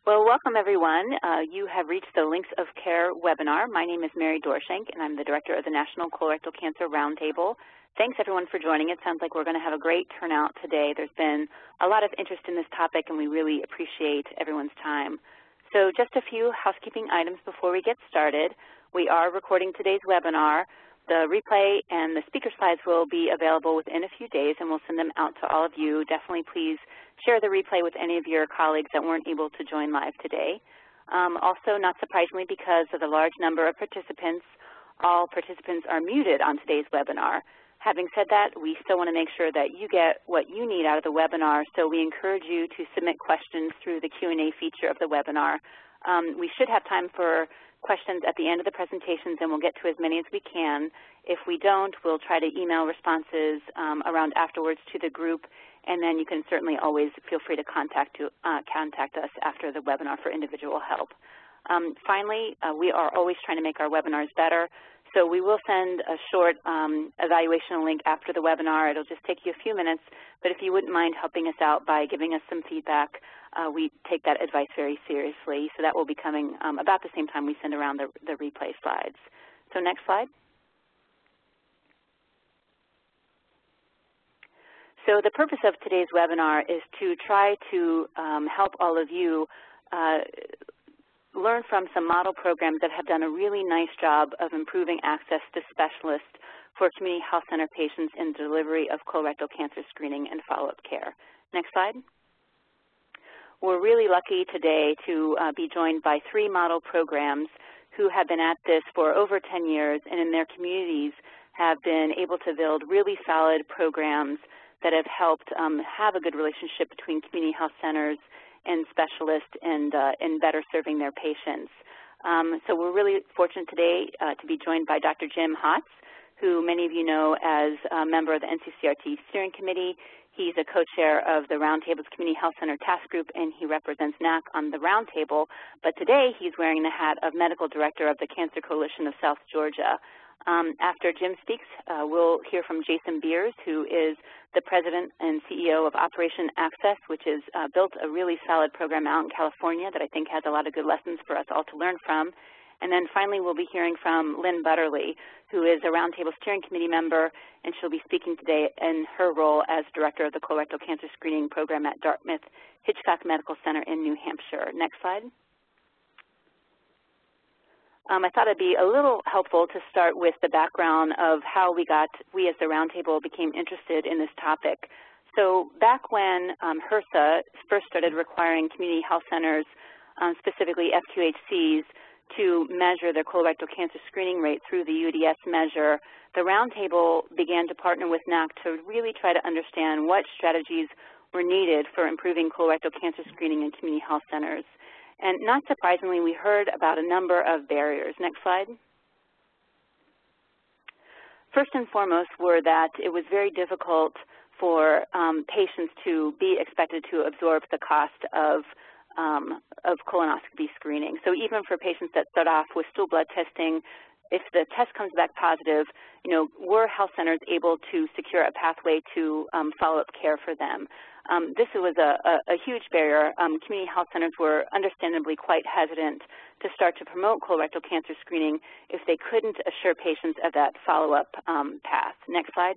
Well, welcome everyone. You have reached the Links of Care webinar. My name is Mary Dorshank, and I'm the Director of the National Colorectal Cancer Roundtable. Thanks everyone for joining. It sounds like we're going to have a great turnout today. There's been a lot of interest in this topic, and we really appreciate everyone's time. So just a few housekeeping items before we get started. We are recording today's webinar. The replay and the speaker slides will be available within a few days, and we'll send them out to all of you. Definitely please share the replay with any of your colleagues that weren't able to join live today. Also, not surprisingly, because of the large number of participants, all participants are muted on today's webinar. Having said that, we still want to make sure that you get what you need out of the webinar, so we encourage you to submit questions through the Q&A feature of the webinar. We should have time for questions at the end of the presentations, and we'll get to as many as we can. If we don't, we'll try to email responses around afterwards to the group, and then you can certainly always feel free to contact us after the webinar for individual help. Finally, we are always trying to make our webinars better, so we will send a short evaluation link after the webinar. It'll just take you a few minutes, but if you wouldn't mind helping us out by giving us some feedback, we take that advice very seriously. So that will be coming about the same time we send around the replay slides. So next slide. So the purpose of today's webinar is to try to help all of you learn from some model programs that have done a really nice job of improving access to specialists for community health center patients in delivery of colorectal cancer screening and follow-up care. Next slide. We're really lucky today to be joined by 3 model programs who have been at this for over 10 years and in their communities have been able to build really solid programs that have helped have a good relationship between community health centers and specialists and better serving their patients. So we're really fortunate today to be joined by Dr. Jim Cotts, who many of you know as a member of the NCCRT Steering Committee. He's a co-chair of the Roundtable's Community Health Center Task Group, and he represents NAC on the Roundtable. But today he's wearing the hat of Medical Director of the Cancer Coalition of South Georgia. After Jim speaks, we'll hear from Jason Beers, who is the President and CEO of Operation Access, which has built a really solid program out in California that I think has a lot of good lessons for us all to learn from. And then finally, we'll be hearing from Lynn Butterly, who is a Roundtable Steering Committee member, and she'll be speaking today in her role as Director of the Colorectal Cancer Screening Program at Dartmouth Hitchcock Medical Center in New Hampshire. Next slide. I thought it'd be a little helpful to start with the background of how we as the Roundtable became interested in this topic. So back when HRSA first started requiring community health centers, specifically FQHCs, to measure their colorectal cancer screening rate through the UDS measure, the Roundtable began to partner with NAC to really try to understand what strategies were needed for improving colorectal cancer screening in community health centers. And not surprisingly, we heard about a number of barriers. Next slide. First and foremost were that it was very difficult for patients to be expected to absorb the cost of colonoscopy screening. So even for patients that start off with stool blood testing, if the test comes back positive, were health centers able to secure a pathway to follow-up care for them? This was a huge barrier. Community health centers were understandably quite hesitant to start to promote colorectal cancer screening if they couldn't assure patients of that follow-up path. Next slide.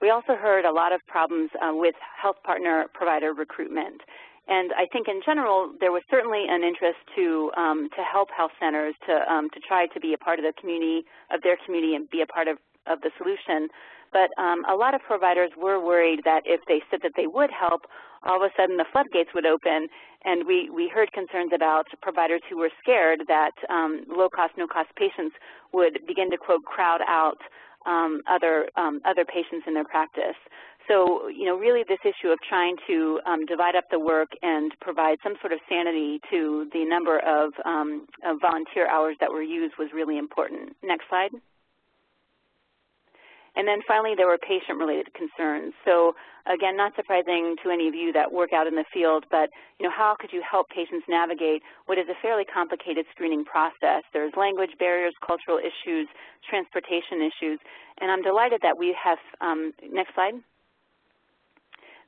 We also heard a lot of problems with health partner provider recruitment. And I think in general, there was certainly an interest to help health centers to try to be a part of the community, of their community, and be a part of the solution. But a lot of providers were worried that if they said that they would help, all of a sudden the floodgates would open, and we heard concerns about providers who were scared that low-cost, no-cost patients would begin to, quote, crowd out other patients in their practice. So, really this issue of trying to divide up the work and provide some sort of sanity to the number of volunteer hours that were used was really important. Next slide. And then finally, there were patient-related concerns. So again, not surprising to any of you that work out in the field, but how could you help patients navigate what is a fairly complicated screening process? There's language barriers, cultural issues, transportation issues, and I'm delighted that we have, next slide,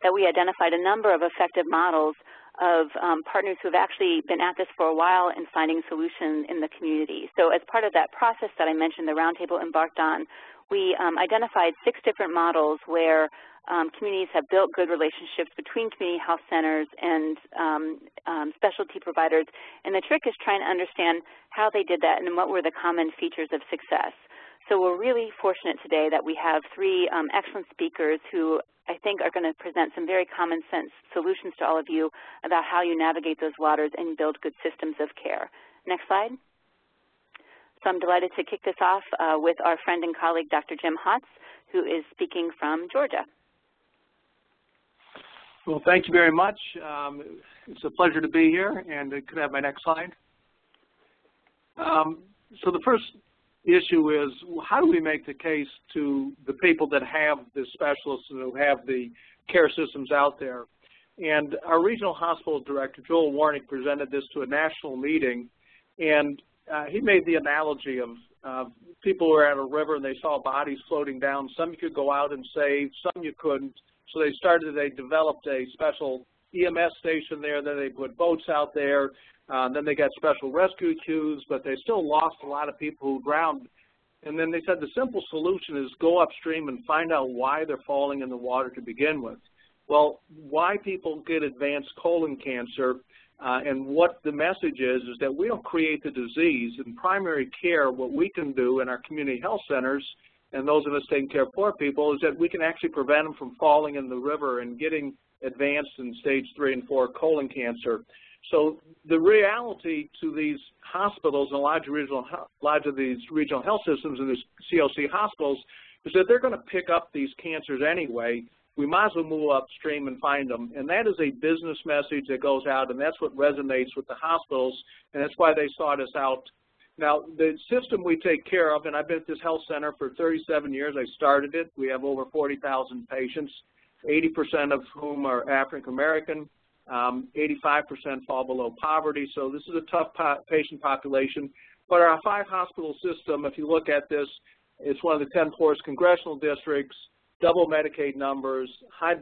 that we identified a number of effective models of partners who have actually been at this for a while and finding solutions in the community. So as part of that process that I mentioned the roundtable embarked on, we identified 6 different models where communities have built good relationships between community health centers and specialty providers, and the trick is trying to understand how they did that and what were the common features of success. So we're really fortunate today that we have 3 excellent speakers who I think are going to present some very common sense solutions to all of you about how you navigate those waters and build good systems of care. Next slide. So I'm delighted to kick this off with our friend and colleague, Dr. Jim Cotts, who is speaking from Georgia. Well, thank you very much. It's a pleasure to be here, and could I have my next slide? So the first issue is, how do we make the case to the people that have the specialists and who have the care systems out there? And our regional hospital director, Joel Warnick, presented this to a national meeting, and he made the analogy of people were at a river and they saw bodies floating down. Some you could go out and save, some you couldn't. So they developed a special EMS station there, then they put boats out there, then they got special rescue queues, but they still lost a lot of people who drowned. And then they said the simple solution is go upstream and find out why they're falling in the water to begin with. Well, why people get advanced colon cancer and what the message is that we don't create the disease. In primary care, what we can do in our community health centers and those of us taking care of poor people is that we can actually prevent them from falling in the river and getting advanced in stage 3 and 4 colon cancer. So the reality to these hospitals and a lot of these regional health systems and these COC hospitals is that they're going to pick up these cancers anyway. We might as well move upstream and find them. And that is a business message that goes out, and that's what resonates with the hospitals, and that's why they sought us out. Now, the system we take care of, and I've been at this health center for 37 years. I started it. We have over 40,000 patients, 80% of whom are African American. 85% fall below poverty, so this is a tough patient population. But our 5-hospital system, if you look at this, it's one of the 10 poorest congressional districts, double Medicaid numbers, high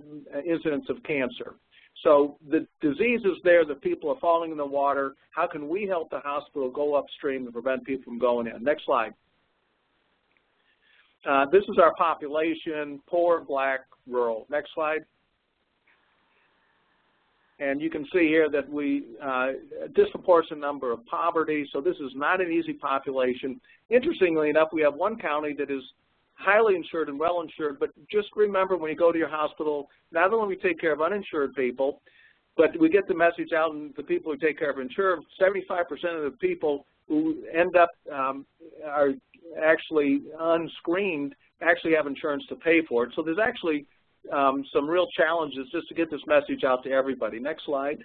incidence of cancer. So the disease is there, the people are falling in the water. How can we help the hospital go upstream to prevent people from going in? Next slide. This is our population, poor, black, rural. Next slide. And you can see here that we a disproportionate number of poverty, so this is not an easy population. Interestingly enough, we have one county that is highly insured and well insured, but just remember when you go to your hospital, not only we take care of uninsured people, but we get the message out and the people who take care of insured, 75% of the people who end up are actually unscreened actually have insurance to pay for it. So there's actually some real challenges just to get this message out to everybody. Next slide.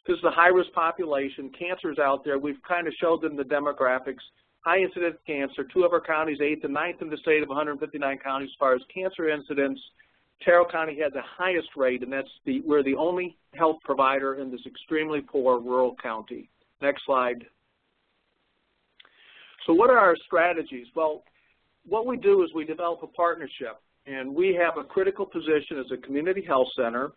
This is the high-risk population. Cancer's out there. We've kind of showed them the demographics. High incident cancer, 2 of our counties, 8th and 9th in the state of 159 counties as far as cancer incidents. Terrell County had the highest rate, and we're the only health provider in this extremely poor rural county. Next slide. So what are our strategies? Well, what we do is we develop a partnership, and we have a critical position as a community health center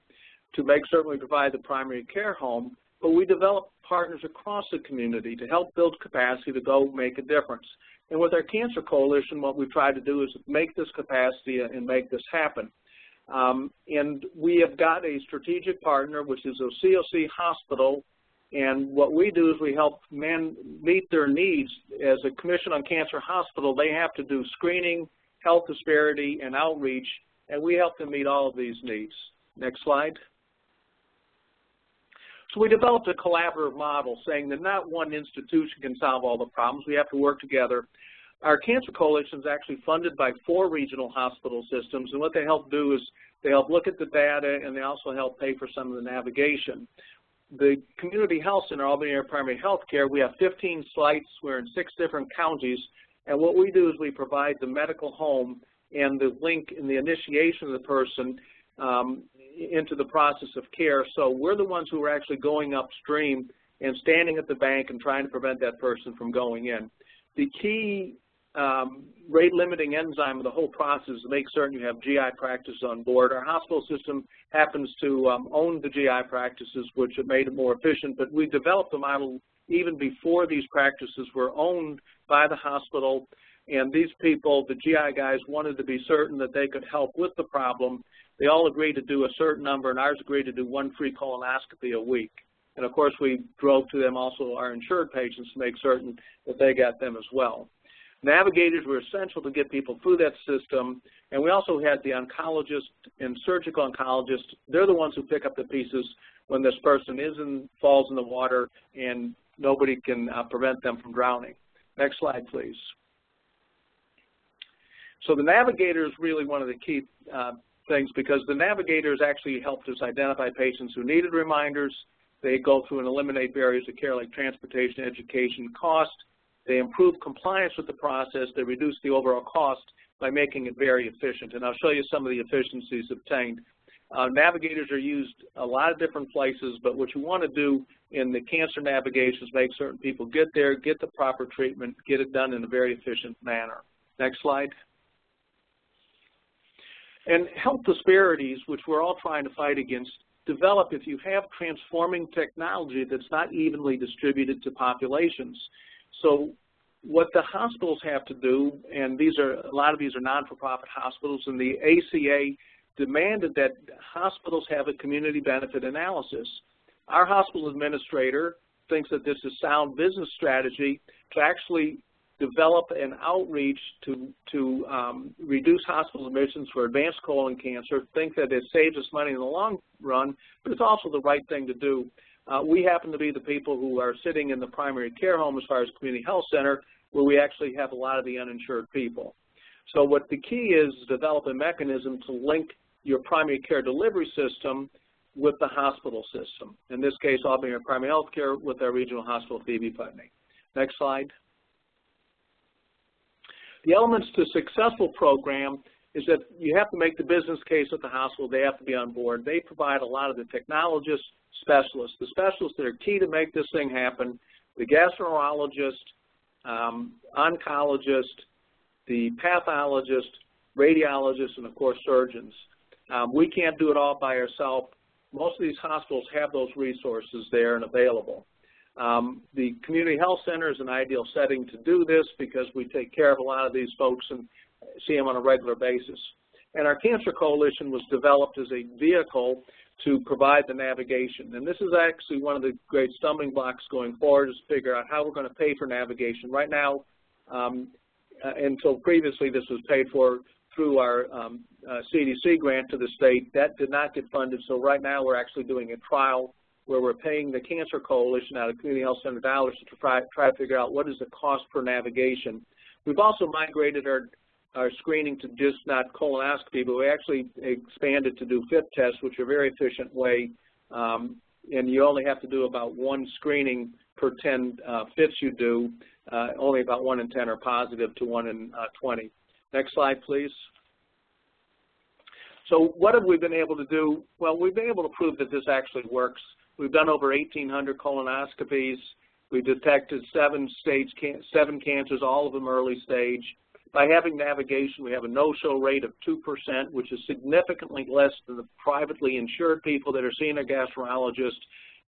to make certain we provide the primary care home, but we develop partners across the community to help build capacity to go make a difference. And with our Cancer Coalition, what we've tried to do is make this capacity and make this happen. And we have got a strategic partner, which is a COC hospital, and what we do is we help meet their needs. As a Commission on Cancer Hospital, they have to do screening, health disparity, and outreach, and we help them meet all of these needs. Next slide. So we developed a collaborative model saying that not one institution can solve all the problems. We have to work together. Our Cancer Coalition is actually funded by 4 regional hospital systems, and what they help do is they help look at the data, and they also help pay for some of the navigation. The Community Health Center, Albany Area Primary Health Care, we have 15 sites. We're in 6 different counties, and what we do is we provide the medical home and the link in the initiation of the person into the process of care. So we're the ones who are actually going upstream and standing at the bank and trying to prevent that person from going in. The key rate-limiting enzyme of the whole process to make certain you have GI practices on board. Our hospital system happens to own the GI practices, which have made it more efficient, but we developed the model even before these practices were owned by the hospital, and these people, the GI guys, wanted to be certain that they could help with the problem. They all agreed to do a certain number, and ours agreed to do 1 free colonoscopy a week. And of course, we drove to them also our insured patients to make certain that they got them as well. Navigators were essential to get people through that system, and we also had the oncologist and surgical oncologist. They're the ones who pick up the pieces when this person falls in the water and nobody can prevent them from drowning. Next slide, please. So the Navigator is really one of the key things, because the Navigators actually helped us identify patients who needed reminders. They go through and eliminate barriers to care like transportation, education, cost. They improve compliance with the process. They reduce the overall cost by making it very efficient. And I'll show you some of the efficiencies obtained. Navigators are used a lot of different places, but what you want to do in the cancer navigation is make certain people get there, get the proper treatment, get it done in a very efficient manner. Next slide. And health disparities, which we're all trying to fight against, develop if you have transforming technology that's not evenly distributed to populations. So what the hospitals have to do, and a lot of these are non-for-profit hospitals, and the ACA demanded that hospitals have a community benefit analysis. Our hospital administrator thinks that this is sound business strategy to actually develop an outreach to reduce hospital admissions for advanced colon cancer, think that it saves us money in the long run, but it's also the right thing to do. We happen to be the people who are sitting in the primary care home as far as community health center, where we actually have a lot of the uninsured people. So what the key is develop a mechanism to link your primary care delivery system with the hospital system. In this case, Albany Primary Health Care with our regional hospital, Phoebe Putney. Next slide. The elements to a successful program is that you have to make the business case at the hospital. They have to be on board. They provide a lot of the technologists, specialists. The specialists that are key to make this thing happen, the gastroenterologist, oncologist, the pathologist, radiologist, and of course surgeons. We can't do it all by ourselves. Most of these hospitals have those resources there and available. The community health center is an ideal setting to do this because we take care of a lot of these folks and see them on a regular basis. And our Cancer Coalition was developed as a vehicle to provide the navigation. And this is actually one of the great stumbling blocks going forward, is to figure out how we're going to pay for navigation. Right now, until previously this was paid for through our CDC grant to the state. That did not get funded, so right now we're actually doing a trial where we're paying the Cancer Coalition out of community health center dollars to try to figure out what is the cost per navigation. We've also migrated our screening to just not colonoscopy, but we actually expanded to do FIT tests, which are a very efficient way, and you only have to do about 1 screening per 10 FITs you do. Only about 1 in 10 are positive to 1 in 20. Next slide, please. So what have we been able to do? Well, we've been able to prove that this actually works. We've done over 1,800 colonoscopies. We detected 7 cancers, all of them early stage. By having navigation, we have a no-show rate of 2%, which is significantly less than the privately insured people that are seeing a gastroenterologist,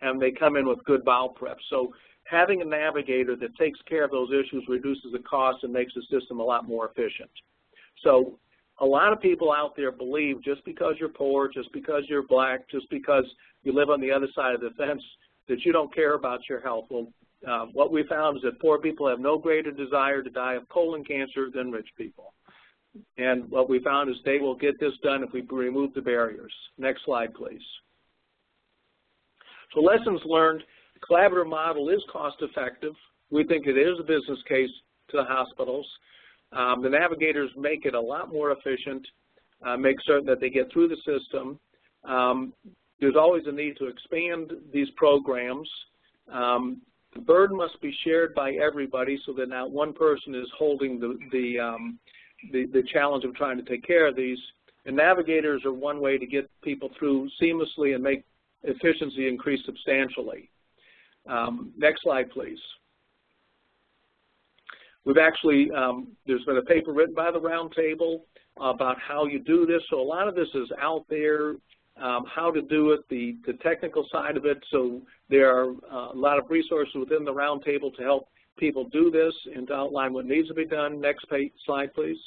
and they come in with good bowel prep. So having a navigator that takes care of those issues reduces the cost and makes the system a lot more efficient. So a lot of people out there believe just because you're poor, just because you're black, just because you live on the other side of the fence, that you don't care about your health. Well, what we found is that poor people have no greater desire to die of colon cancer than rich people. And what we found is they will get this done if we remove the barriers. Next slide, please. So lessons learned, the collaborative model is cost effective. We think it is a business case to the hospitals. The navigators make it a lot more efficient, make certain that they get through the system. There's always a need to expand these programs. The burden must be shared by everybody so that not one person is holding the challenge of trying to take care of these. And navigators are one way to get people through seamlessly and make efficiency increase substantially. Next slide, please. We've actually, there's been a paper written by the Roundtable about how you do this. So a lot of this is out there, how to do it, the technical side of it. So there are a lot of resources within the Roundtable to help people do this and to outline what needs to be done. Next slide, please.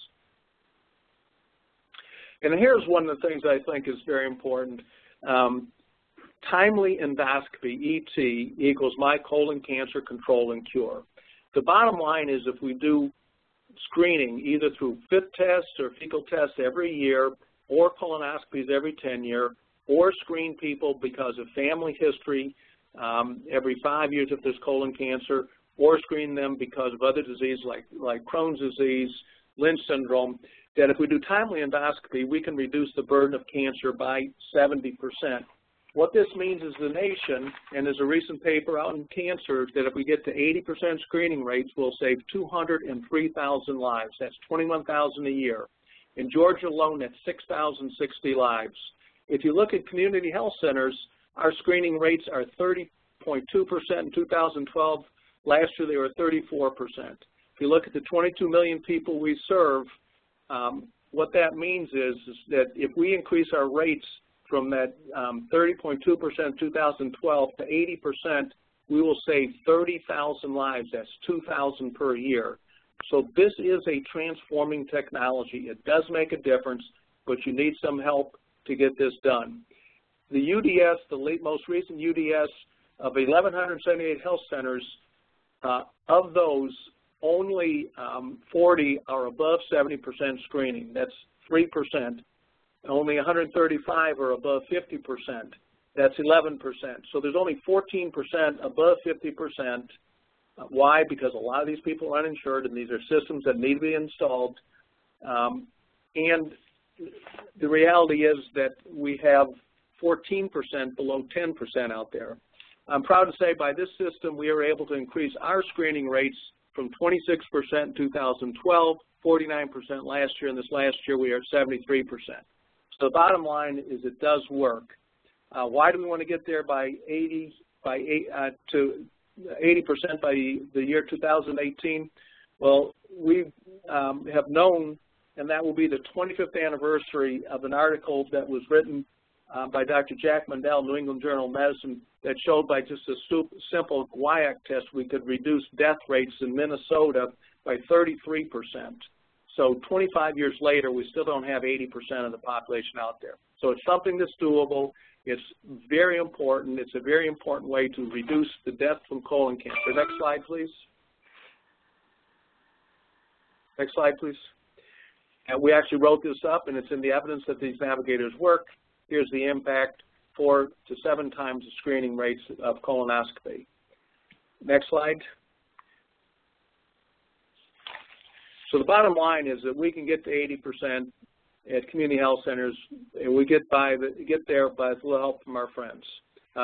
And here's one of the things I think is very important. Timely endoscopy, ET, equals my colon cancer control and cure. The bottom line is if we do screening either through FIT tests or fecal tests every year or colonoscopies every 10 years or screen people because of family history every 5 years if there's colon cancer, or screen them because of other diseases like Crohn's disease, Lynch syndrome, that if we do timely endoscopy, we can reduce the burden of cancer by 70%. What this means is the nation, and there's a recent paper out in Cancer, that if we get to 80% screening rates, we'll save 203,000 lives. That's 21,000 a year. In Georgia alone, that's 6,060 lives. If you look at community health centers, our screening rates are 30.2% in 2012. Last year, they were 34%. If you look at the 22 million people we serve, what that means is that if we increase our rates from that 30.2% in 2012 to 80%, we will save 30,000 lives. That's 2,000 per year. So this is a transforming technology. It does make a difference, but you need some help to get this done. The UDS, the most recent UDS of 1,178 health centers, of those, only 40 are above 70% screening. That's 3%. Only 135 are above 50%. That's 11%. So there's only 14% above 50%. Why? Because a lot of these people are uninsured, and these are systems that need to be installed. And the reality is that we have 14% below 10% out there. I'm proud to say by this system we are able to increase our screening rates from 26% in 2012, 49% last year, and this last year we are at 73%. So the bottom line is it does work. Why do we want to get there by 80% by the year 2018? Well, we have known, and that will be the 25th anniversary of an article that was written by Dr. Jack Mandel, New England Journal of Medicine, that showed by just a simple guaiac test we could reduce death rates in Minnesota by 33%. So 25 years later, we still don't have 80% of the population out there. So it's something that's doable. It's very important. It's a very important way to reduce the death from colon cancer. Next slide, please. Next slide, please. And we actually wrote this up, and it's in the evidence that these navigators work. Here's the impact: 4 to 7 times the screening rates of colonoscopy. Next slide. So the bottom line is that we can get to 80% at community health centers, and we get there by a little help from our friends.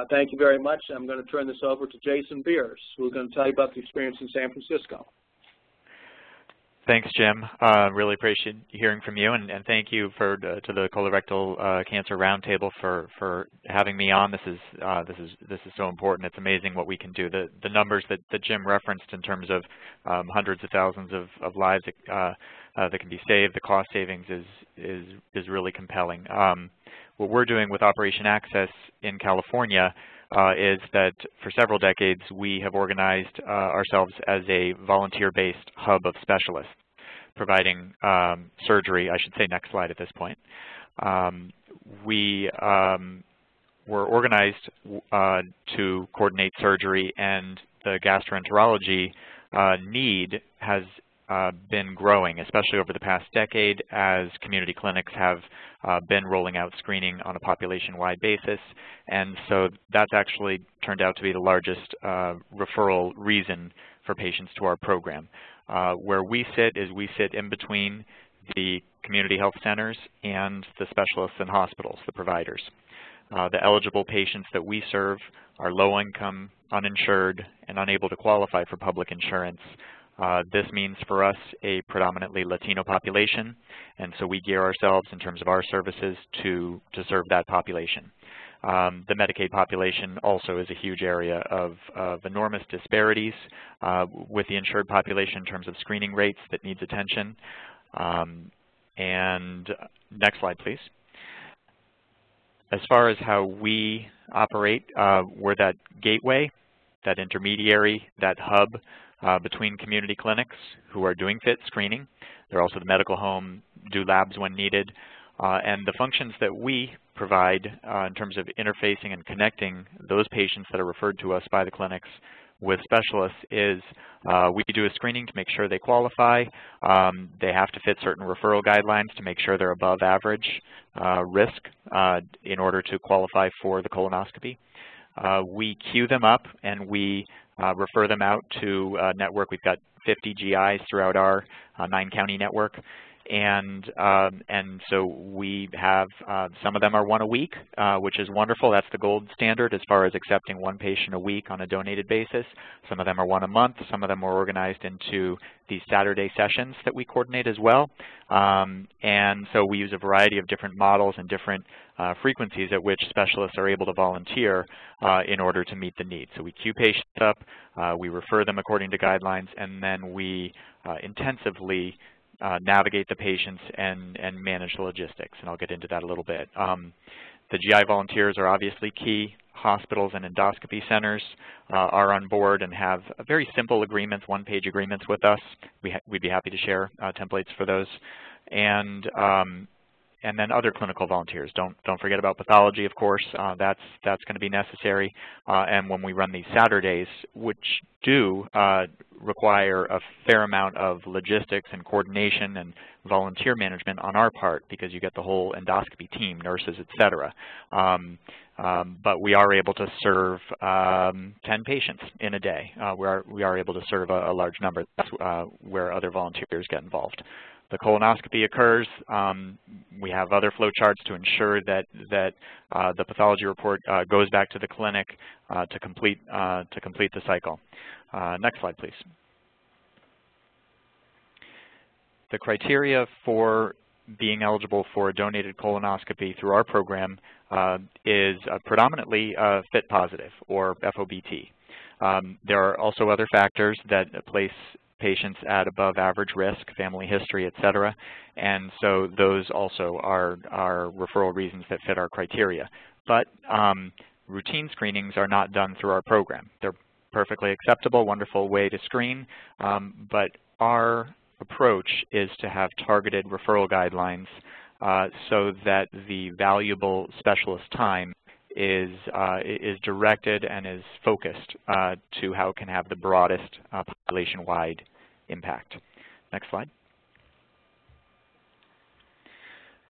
Thank you very much. I'm going to turn this over to Jason Beers, who's going to tell you about the experience in San Francisco. Thanks, Jim. Really appreciate hearing from you, and thank you to the Colorectal Cancer Roundtable for having me on. This is so important. It's amazing what we can do. The numbers that Jim referenced in terms of hundreds of thousands of lives that can be saved, the cost savings is really compelling. What we're doing with Operation Access in California is that for several decades we have organized ourselves as a volunteer-based hub of specialists providing surgery. I should say next slide at this point. We were organized to coordinate surgery, and the gastroenterology need has been growing, especially over the past decade, as community clinics have been rolling out screening on a population-wide basis. And so that's actually turned out to be the largest referral reason for patients to our program. Where we sit is we sit in between the community health centers and the specialists and hospitals, the providers. The eligible patients that we serve are low-income, uninsured, and unable to qualify for public insurance. This means for us a predominantly Latino population, and so we gear ourselves in terms of our services to serve that population. The Medicaid population also is a huge area of enormous disparities with the insured population in terms of screening rates that needs attention. And next slide, please. As far as how we operate, we're that gateway, that intermediary, that hub between community clinics who are doing FIT screening. They're also the medical home, do labs when needed. And the functions that we provide in terms of interfacing and connecting those patients that are referred to us by the clinics with specialists is we do a screening to make sure they qualify. They have to fit certain referral guidelines to make sure they're above average risk in order to qualify for the colonoscopy. We queue them up and we refer them out to a network. We've got 50 GIs throughout our 9-county network. And so we have, some of them are one a week, which is wonderful. That's the gold standard as far as accepting one patient a week on a donated basis. Some of them are one a month. Some of them are organized into these Saturday sessions that we coordinate as well. And so we use a variety of different models and different frequencies at which specialists are able to volunteer in order to meet the need. So we queue patients up, we refer them according to guidelines, and then we intensively navigate the patients and manage the logistics, and I'll get into that a little bit. The GI volunteers are obviously key. Hospitals and endoscopy centers are on board and have very simple agreements, one-page agreements with us. We'd be happy to share templates for those. And then other clinical volunteers. Don't forget about pathology, of course. That's going to be necessary. And when we run these Saturdays, which do require a fair amount of logistics and coordination and volunteer management on our part, because you get the whole endoscopy team, nurses, et cetera. But we are able to serve 10 patients in a day. We are able to serve a large number. That's where other volunteers get involved. The colonoscopy occurs. We have other flow charts to ensure that the pathology report goes back to the clinic to complete the cycle. Next slide, please. The criteria for being eligible for a donated colonoscopy through our program is predominantly FIT positive, or FOBT. There are also other factors that place patients at above average risk, family history, et cetera, and so those also are referral reasons that fit our criteria. But routine screenings are not done through our program. They're perfectly acceptable, wonderful way to screen, but our approach is to have targeted referral guidelines so that the valuable specialist time is directed and is focused to how it can have the broadest population-wide impact. Next slide.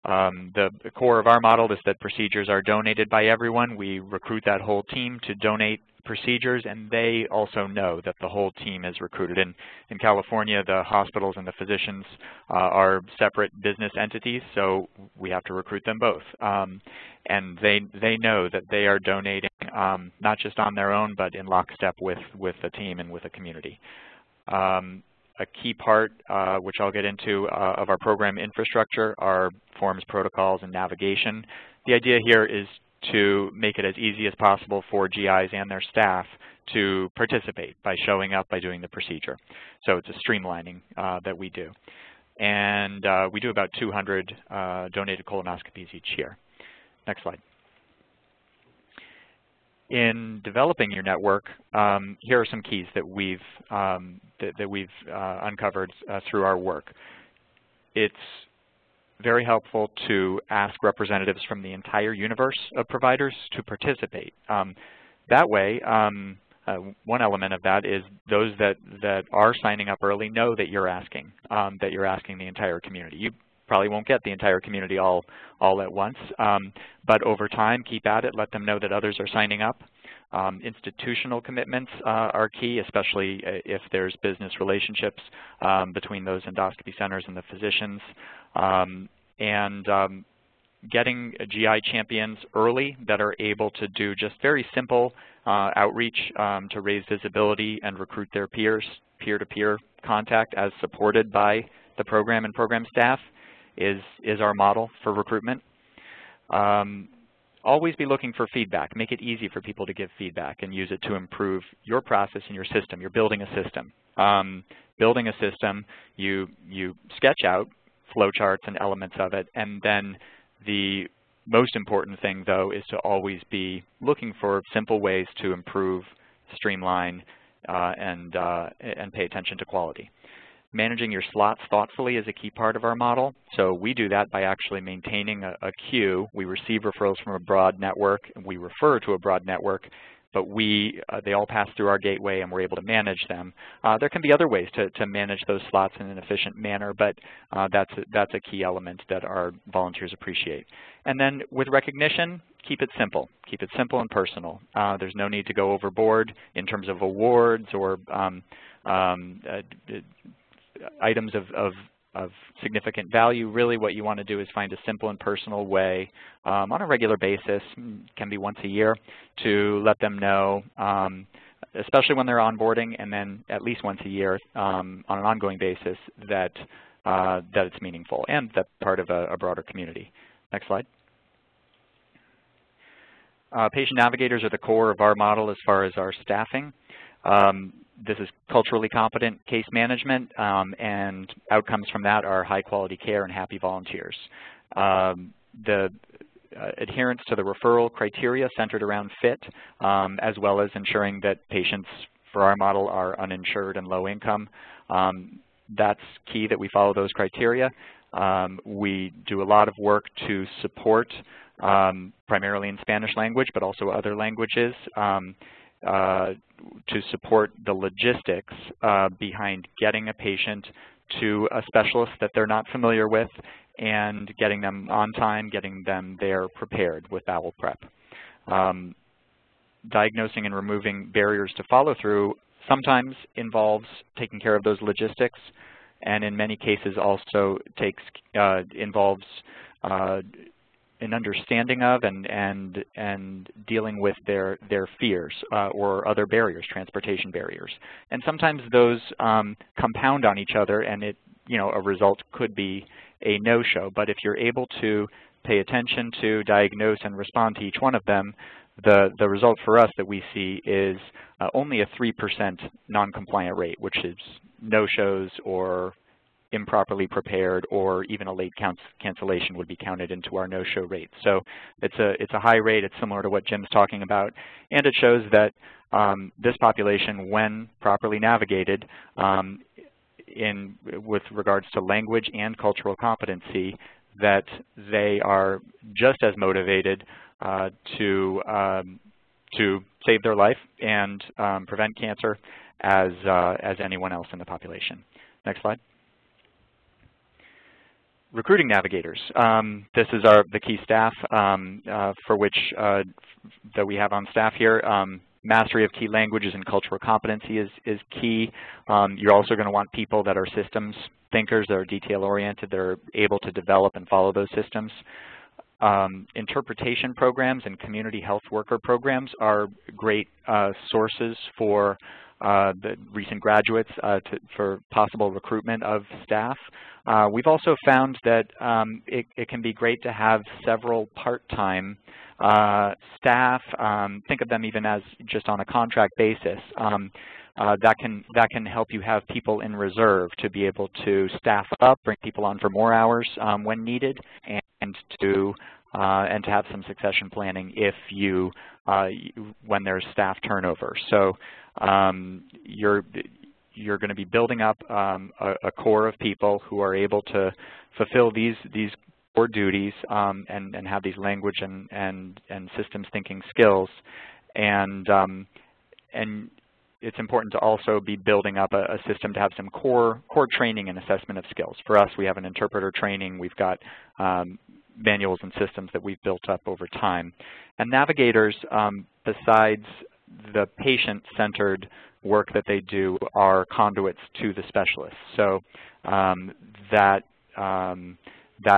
The core of our model is that procedures are donated by everyone. We recruit that whole team to donate procedures, and they also know that the whole team is recruited. In California, the hospitals and the physicians are separate business entities, so we have to recruit them both. And they know that they are donating not just on their own, but in lockstep with the team and with the community. A key part, which I'll get into, of our program infrastructure are forms, protocols, and navigation. The idea here is to make it as easy as possible for GIs and their staff to participate by showing up, by doing the procedure. So it's a streamlining that we do. And we do about 200 donated colonoscopies each year. Next slide. In developing your network, here are some keys that we've uncovered through our work. It's very helpful to ask representatives from the entire universe of providers to participate. That way, one element of that is those that are signing up early know that you're asking the entire community. You probably won't get the entire community all at once, but over time, keep at it. Let them know that others are signing up. Institutional commitments are key, especially if there's business relationships between those endoscopy centers and the physicians. Getting GI champions early that are able to do just very simple outreach to raise visibility and recruit their peers, peer-to-peer contact as supported by the program and program staff is our model for recruitment. always be looking for feedback. Make it easy for people to give feedback and use it to improve your process and your system. You're building a system. Building a system, you sketch out flowcharts and elements of it, and then the most important thing, though, is to always be looking for simple ways to improve, streamline, and pay attention to quality. Managing your slots thoughtfully is a key part of our model. So we do that by actually maintaining a queue. We receive referrals from a broad network, and we refer to a broad network, but they all pass through our gateway, and we're able to manage them. There can be other ways to manage those slots in an efficient manner, but that's a key element that our volunteers appreciate. And then with recognition, keep it simple. Keep it simple and personal. There's no need to go overboard in terms of awards or items of significant value. Really what you want to do is find a simple and personal way on a regular basis, can be once a year, to let them know, especially when they're onboarding, and then at least once a year on an ongoing basis, that it's meaningful and that part of a broader community. Next slide. Patient navigators are the core of our model as far as our staffing. This is culturally competent case management, and outcomes from that are high quality care and happy volunteers. The adherence to the referral criteria centered around fit, as well as ensuring that patients for our model are uninsured and low income. That's key that we follow those criteria. We do a lot of work to support, primarily in Spanish language, but also other languages, to support the logistics behind getting a patient to a specialist that they're not familiar with and getting them on time, getting them there prepared with bowel prep. Diagnosing and removing barriers to follow through sometimes involves taking care of those logistics, and in many cases also involves an understanding of and dealing with their fears or other barriers, transportation barriers. And sometimes those compound on each other, and a result could be a no-show. But if you're able to pay attention to, diagnose, and respond to each one of them, the result for us that we see is only a 3% non-compliant rate, which is no-shows or improperly prepared, or even a late cancellation would be counted into our no-show rate. So it's a high rate. It's similar to what Jim's talking about, and it shows that this population, when properly navigated, with regards to language and cultural competency, that they are just as motivated to save their life and prevent cancer as anyone else in the population. Next slide. Recruiting navigators. This is the key staff for which that we have on staff here. Mastery of key languages and cultural competency is key. You're also going to want people that are systems thinkers, that are detail-oriented, that are able to develop and follow those systems. Interpretation programs and community health worker programs are great sources for the recent graduates for possible recruitment of staff. We've also found that it can be great to have several part-time staff. Think of them even as just on a contract basis. That can help you have people in reserve to be able to staff up, bring people on for more hours when needed, and to have some succession planning if when there's staff turnover. So you're going to be building up a core of people who are able to fulfill these core duties and have these language and systems thinking skills, and it's important to also be building up a system to have some core training and assessment of skills. For us, we have an interpreter training. We've got manuals and systems that we've built up over time. And navigators, besides the patient-centered work that they do, are conduits to the specialists. So that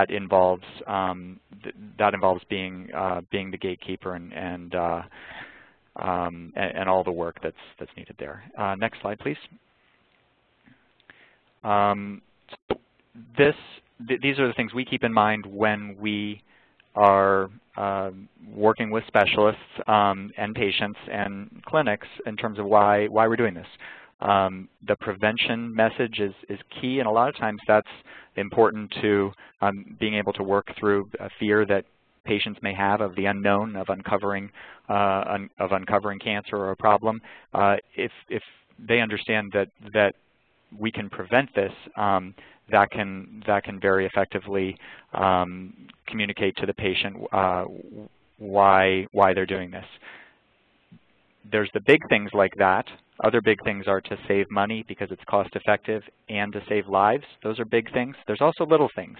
involves being the gatekeeper and all the work that's needed there. Next slide, please. So these are the things we keep in mind when we are working with specialists and patients and clinics in terms of why we're doing this. The prevention message is key, and a lot of times that's important to being able to work through a fear that patients may have of the unknown, of uncovering cancer or a problem. If they understand that we can prevent this, that can very effectively communicate to the patient why they're doing this. There's the big things like that. Other big things are to save money because it's cost effective and to save lives. Those are big things. There's also little things.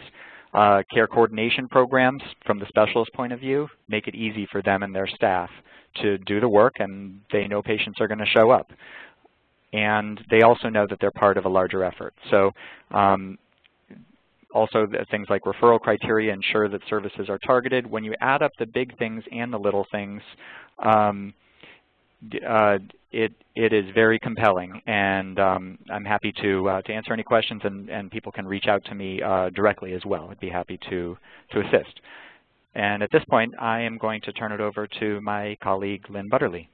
Care coordination programs from the specialist point of view make it easy for them and their staff to do the work, and they know patients are going to show up. And they also know that they're part of a larger effort. So also things like referral criteria ensure that services are targeted. When you add up the big things and the little things, it is very compelling, and I'm happy to answer any questions, and people can reach out to me directly as well. I'd be happy to assist. And at this point, I am going to turn it over to my colleague, Lynn Butterly.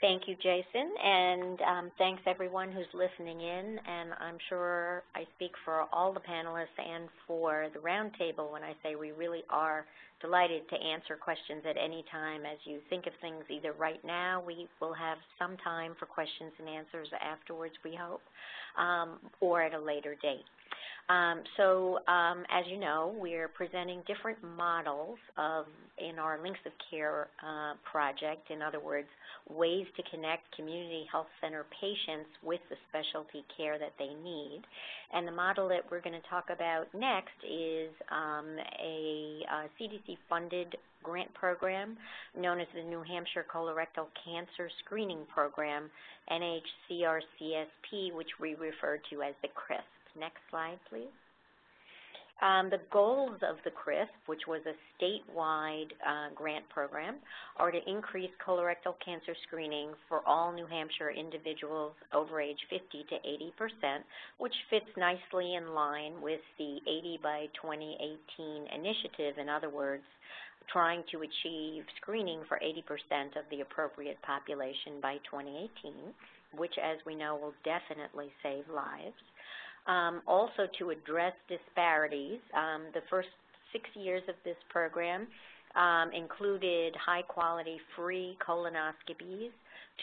Thank you, Jason, and thanks everyone who's listening in, and I'm sure I speak for all the panelists and for the roundtable when I say we really are delighted to answer questions at any time. As you think of things either right now, we will have some time for questions and answers afterwards, we hope, or at a later date. As you know, we're presenting different models in our Links of Care project. In other words, ways to connect community health center patients with the specialty care that they need. And the model that we're going to talk about next is a CDC-funded grant program known as the New Hampshire Colorectal Cancer Screening Program, NHCRCSP, which we refer to as the CRISP. Next slide, please. The goals of the CRISP, which was a statewide grant program, are to increase colorectal cancer screening for all New Hampshire individuals over age 50 to 80%, which fits nicely in line with the 80 by 2018 initiative. In other words, trying to achieve screening for 80% of the appropriate population by 2018, which, as we know, will definitely save lives. Also to address disparities, the first 6 years of this program included high-quality free colonoscopies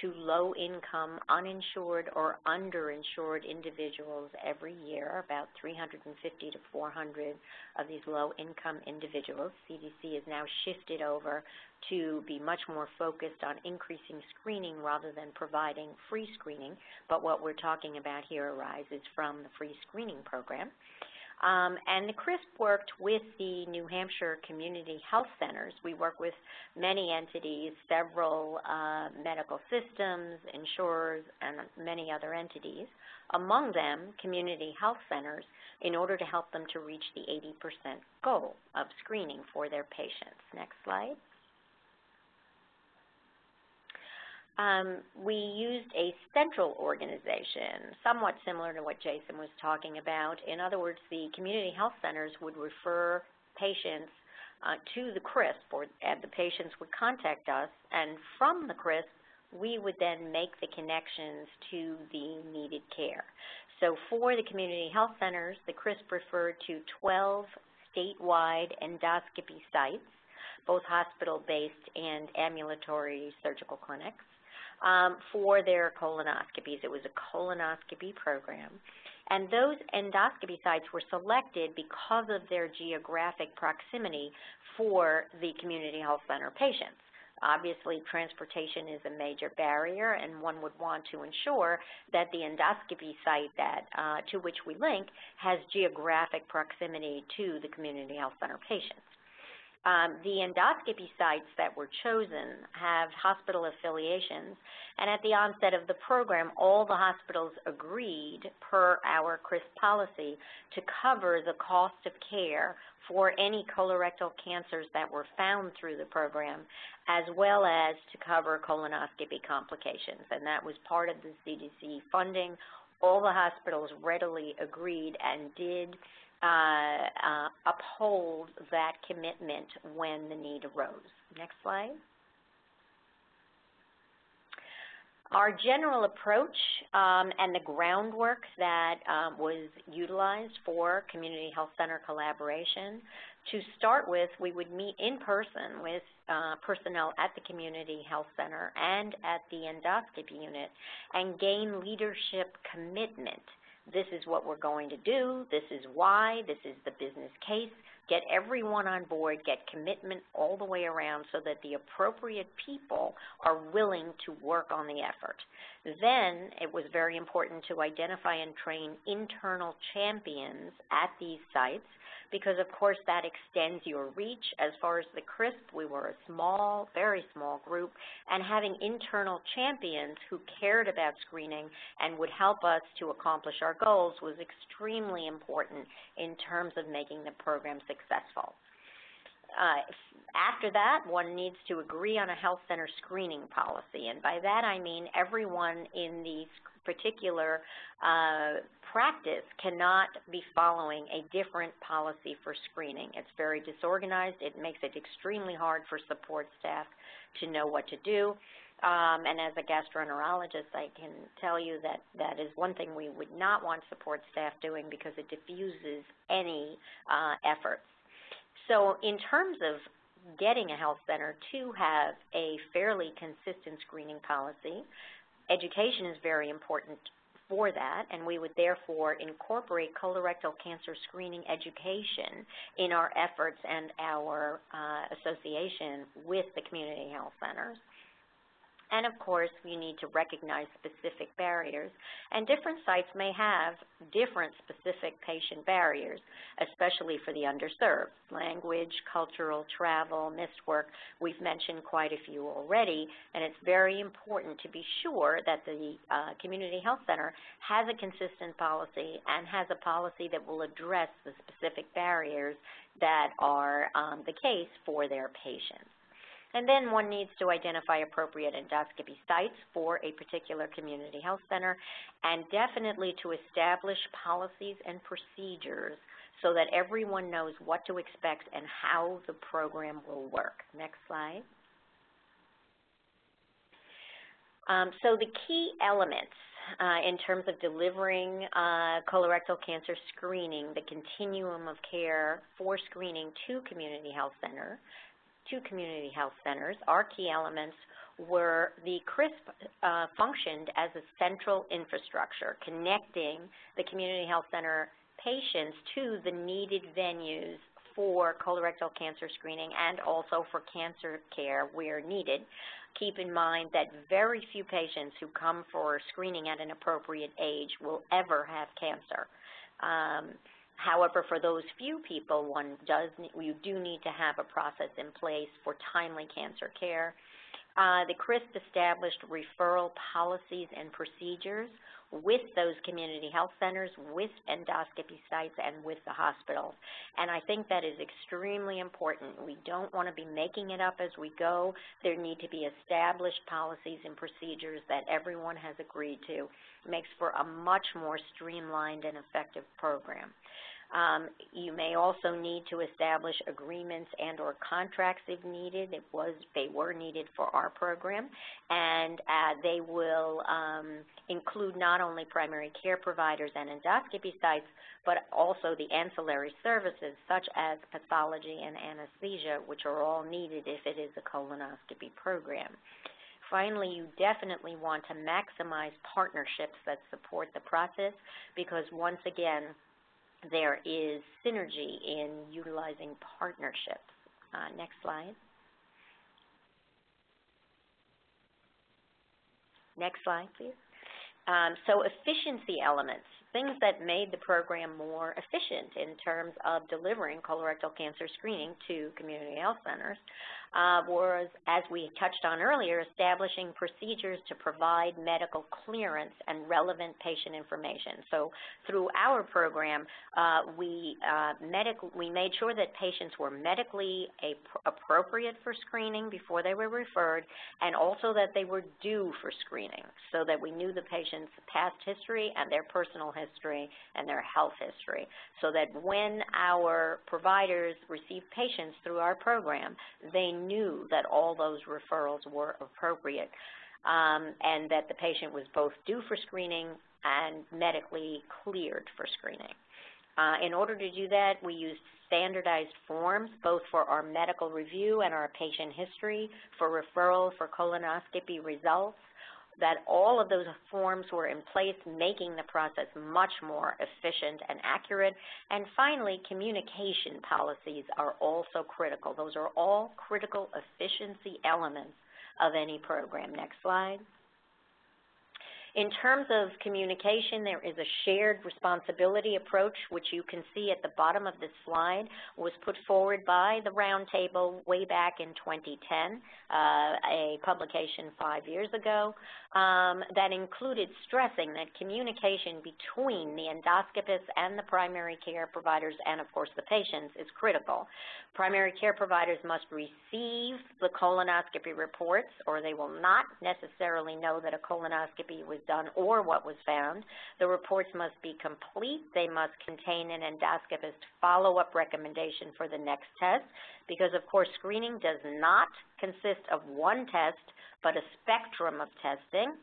to low-income, uninsured or underinsured individuals every year, about 350 to 400 of these low-income individuals. CDC has now shifted over to be much more focused on increasing screening rather than providing free screening, but what we're talking about here arises from the free screening program. And the CRISP worked with the New Hampshire Community Health Centers. We work with many entities, several medical systems, insurers, and many other entities, among them community health centers, in order to help them to reach the 80% goal of screening for their patients. Next slide. We used a central organization, somewhat similar to what Jason was talking about. In other words, the community health centers would refer patients to the CRISP, and the patients would contact us, and from the CRISP, we would then make the connections to the needed care. So for the community health centers, the CRISP referred to 12 statewide endoscopy sites, both hospital-based and ambulatory surgical clinics, for their colonoscopies. It was a colonoscopy program. And those endoscopy sites were selected because of their geographic proximity for the community health center patients. Obviously, transportation is a major barrier, and one would want to ensure that the endoscopy site to which we link has geographic proximity to the community health center patients. The endoscopy sites that were chosen have hospital affiliations, and at the onset of the program, all the hospitals agreed, per our CRISP policy, to cover the cost of care for any colorectal cancers that were found through the program, as well as to cover colonoscopy complications, and that was part of the CDC funding. All the hospitals readily agreed and did uphold that commitment when the need arose. Next slide. Our general approach and the groundwork that was utilized for community health center collaboration, to start with, we would meet in person with personnel at the community health center and at the endoscopy unit and gain leadership commitment. This is what we're going to do, this is why, this is the business case. Get everyone on board, get commitment all the way around so that the appropriate people are willing to work on the effort. Then it was very important to identify and train internal champions at these sites, because of course that extends your reach. As far as the CRISP, we were a small, very small group, and having internal champions who cared about screening and would help us to accomplish our goals was extremely important in terms of making the program successful. After that, one needs to agree on a health center screening policy, and by that I mean everyone in the particular practice cannot be following a different policy for screening. It's very disorganized. It makes it extremely hard for support staff to know what to do. And as a gastroenterologist, I can tell you that that is one thing we would not want support staff doing, because it diffuses any efforts. So in terms of getting a health center to have a fairly consistent screening policy, education is very important for that, and we would therefore incorporate colorectal cancer screening education in our efforts and our association with the community health centers. And of course, you need to recognize specific barriers, and different sites may have different specific patient barriers, especially for the underserved. Language, cultural, travel, missed work, we've mentioned quite a few already, and it's very important to be sure that the community health center has a consistent policy and has a policy that will address the specific barriers that are the case for their patients. And then one needs to identify appropriate endoscopy sites for a particular community health center, and definitely to establish policies and procedures so that everyone knows what to expect and how the program will work. Next slide. So the key elements in terms of delivering colorectal cancer screening, the continuum of care for screening to community health centers, our key elements were the CRISP functioned as a central infrastructure, connecting the community health center patients to the needed venues for colorectal cancer screening and also for cancer care where needed. Keep in mind that very few patients who come for screening at an appropriate age will ever have cancer. However, for those few people, you do need to have a process in place for timely cancer care. The CRISP established referral policies and procedures with those community health centers, with endoscopy sites, and with the hospitals. And I think that is extremely important. We don't want to be making it up as we go. There need to be established policies and procedures that everyone has agreed to. It makes for a much more streamlined and effective program. You may also need to establish agreements and or contracts if needed. They were needed for our program, and they will include not only primary care providers and endoscopy sites, but also the ancillary services such as pathology and anesthesia, which are all needed if it is a colonoscopy program. Finally, you definitely want to maximize partnerships that support the process, because once again, there is synergy in utilizing partnerships. Next slide. Next slide, please. So efficiency elements, things that made the program more efficient in terms of delivering colorectal cancer screening to community health centers, was, as we touched on earlier, establishing procedures to provide medical clearance and relevant patient information. So through our program, we made sure that patients were medically appropriate for screening before they were referred, and also that they were due for screening, so that we knew the patient's past history and their personal history and their health history, so that when our providers receive patients through our program, they knew that all those referrals were appropriate, and that the patient was both due for screening and medically cleared for screening. In order to do that, we used standardized forms, both for our medical review and our patient history, for referral, for colonoscopy results, that all of those forms were in place, making the process much more efficient and accurate. And finally, communication policies are also critical. Those are all critical efficiency elements of any program. Next slide. In terms of communication, there is a shared responsibility approach, which you can see at the bottom of this slide, was put forward by the Roundtable way back in 2010, a publication 5 years ago, that included stressing that communication between the endoscopists and the primary care providers and, of course, the patients is critical. Primary care providers must receive the colonoscopy reports, or they will not necessarily know that a colonoscopy was done or what was found. The reports must be complete. They must contain an endoscopist follow-up recommendation for the next test, because, of course, screening does not consist of one test, but a spectrum of testing.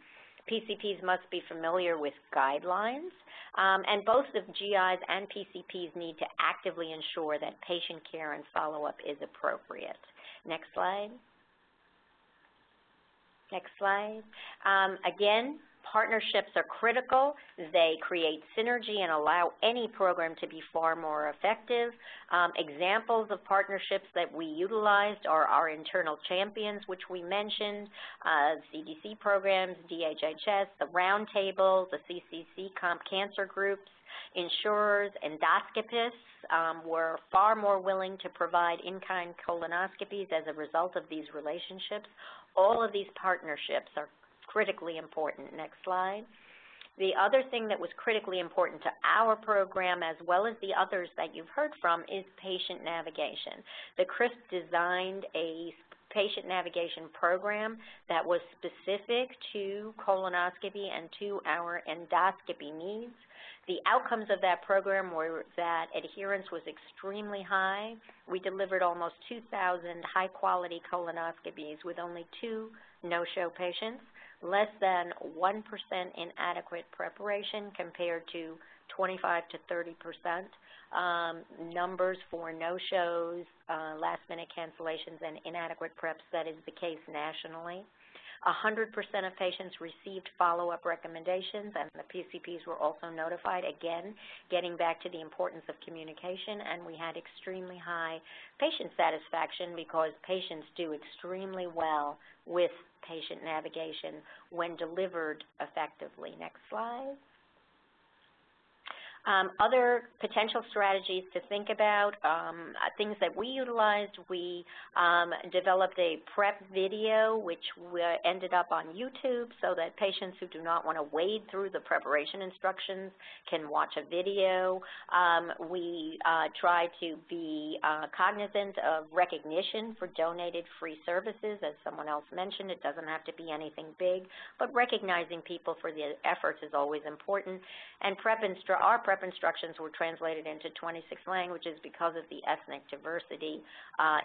PCPs must be familiar with guidelines, and both the GIs and PCPs need to actively ensure that patient care and follow-up is appropriate. Next slide. Next slide. Again, partnerships are critical. They create synergy and allow any program to be far more effective. Examples of partnerships that we utilized are our internal champions, which we mentioned, CDC programs, DHHS, the Roundtable, the CCC cancer groups, insurers, endoscopists were far more willing to provide in-kind colonoscopies as a result of these relationships. All of these partnerships are critically important. Next slide. The other thing that was critically important to our program, as well as the others that you've heard from, is patient navigation. The CRISP designed a patient navigation program that was specific to colonoscopy and to our endoscopy needs. The outcomes of that program were that adherence was extremely high. We delivered almost 2,000 high-quality colonoscopies with only 2 no-show patients, less than 1% inadequate preparation compared to 25 to 30% numbers for no-shows, last-minute cancellations, and inadequate preps. That is the case nationally. 100% of patients received follow-up recommendations, and the PCPs were also notified, again, getting back to the importance of communication, and we had extremely high patient satisfaction because patients do extremely well with patient navigation when delivered effectively. Next slide. Other potential strategies to think about, things that we utilized, we developed a prep video which ended up on YouTube so that patients who do not want to wade through the preparation instructions can watch a video. We try to be cognizant of recognition for donated free services. As someone else mentioned, it doesn't have to be anything big, but recognizing people for the efforts is always important. And our prep instructions were translated into 26 languages because of the ethnic diversity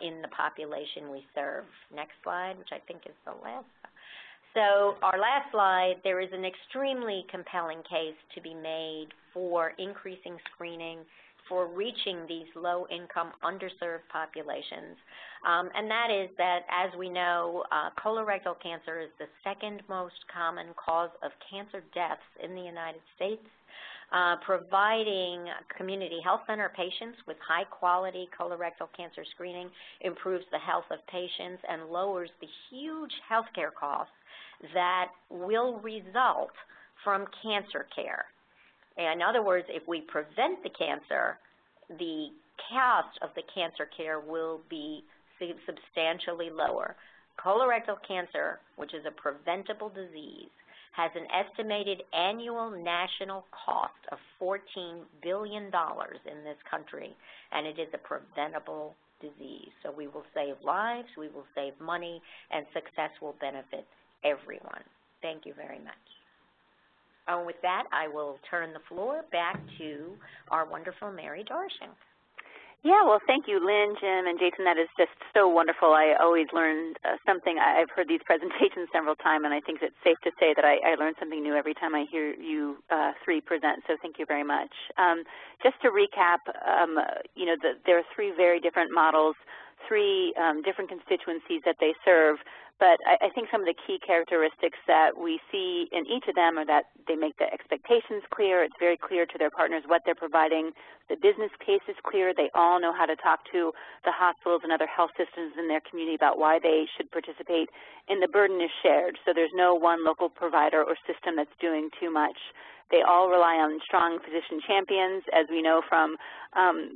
in the population we serve. Next slide, which I think is the last. So our last slide, there is an extremely compelling case to be made for increasing screening, for reaching these low-income, underserved populations. And that is that, as we know, colorectal cancer is the second most common cause of cancer deaths in the United States. Providing community health center patients with high-quality colorectal cancer screening improves the health of patients and lowers the huge healthcare costs that will result from cancer care. In other words, if we prevent the cancer, the cost of the cancer care will be substantially lower. Colorectal cancer, which is a preventable disease, has an estimated annual national cost of $14 billion in this country, and it is a preventable disease. So we will save lives, we will save money, and success will benefit everyone. Thank you very much. with that, I will turn the floor back to our wonderful Mary Dorshan. Yeah, well, thank you, Lynn, Jim, and Jason. That is just so wonderful. I always learn something. I've heard these presentations several times, and I think it's safe to say that I learn something new every time I hear you three present, so thank you very much. Just to recap, there are three very different models, three different constituencies that they serve. But I think some of the key characteristics that we see in each of them are that they make the expectations clear. It's very clear to their partners what they're providing. The business case is clear. They all know how to talk to the hospitals and other health systems in their community about why they should participate. And the burden is shared, so there's no one local provider or system that's doing too much. They all rely on strong physician champions, as we know from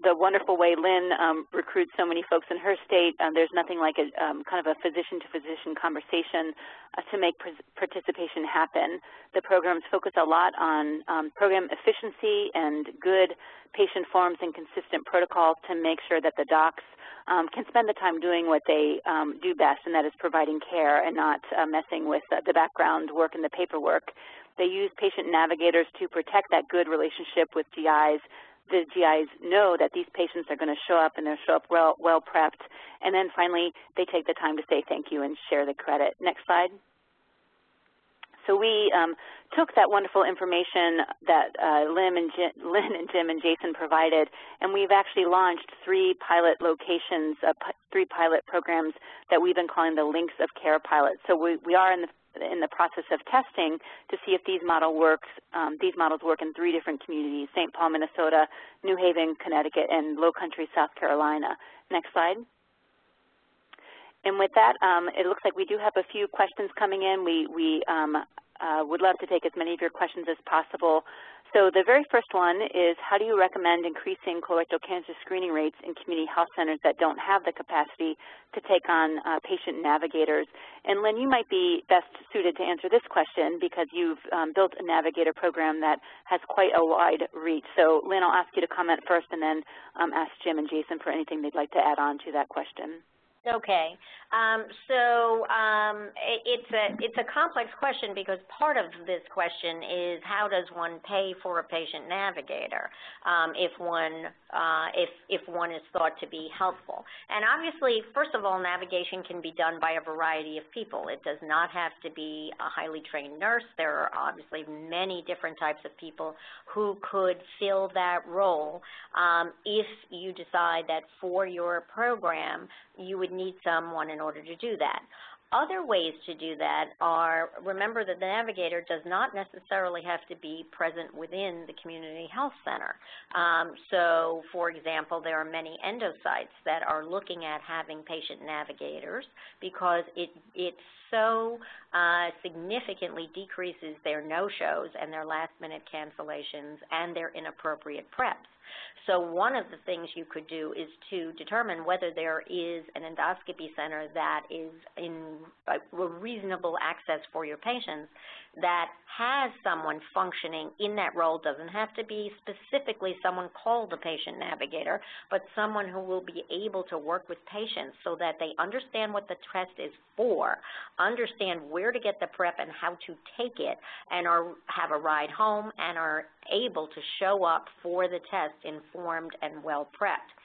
the wonderful way Lynn recruits so many folks in her state. There's nothing like a kind of a physician-to-physician conversation to make participation happen. The programs focus a lot on program efficiency and good patient forms and consistent protocol to make sure that the docs can spend the time doing what they do best, and that is providing care and not messing with the background work and the paperwork. They use patient navigators to protect that good relationship with GIs. The GIs know that these patients are going to show up, and they'll show up well prepped. And then finally, they take the time to say thank you and share the credit. Next slide. So we took that wonderful information that Lynn and Jim and Jason provided, and we've actually launched three pilot locations, three pilot programs that we've been calling the Links of Care pilots. So we are in the process of testing to see if these models work in three different communities: St. Paul, Minnesota, New Haven, Connecticut, and Low Country, South Carolina. Next slide. And with that, it looks like we do have a few questions coming in. We would love to take as many of your questions as possible. So the very first one is, how do you recommend increasing colorectal cancer screening rates in community health centers that don't have the capacity to take on patient navigators? And Lynn, you might be best suited to answer this question because you've built a navigator program that has quite a wide reach. So Lynn, I'll ask you to comment first and then ask Jim and Jason for anything they'd like to add on to that question. Okay, it's a complex question because part of this question is how does one pay for a patient navigator if one is thought to be helpful. And obviously, first of all, navigation can be done by a variety of people. It does not have to be a highly trained nurse. There are obviously many different types of people who could fill that role if you decide that for your program you would need someone in order to do that. Other ways to do that are, remember that the navigator does not necessarily have to be present within the community health center. So, for example, there are many endo sites that are looking at having patient navigators because it so significantly decreases their no-shows and their last-minute cancellations and their inappropriate preps. So one of the things you could do is to determine whether there is an endoscopy center that is in a reasonable access for your patients that has someone functioning in that role. Doesn't have to be specifically someone called a patient navigator, but someone who will be able to work with patients so that they understand what the test is for, understand where to get the prep and how to take it, and have a ride home and are able to show up for the test informed and well prepped.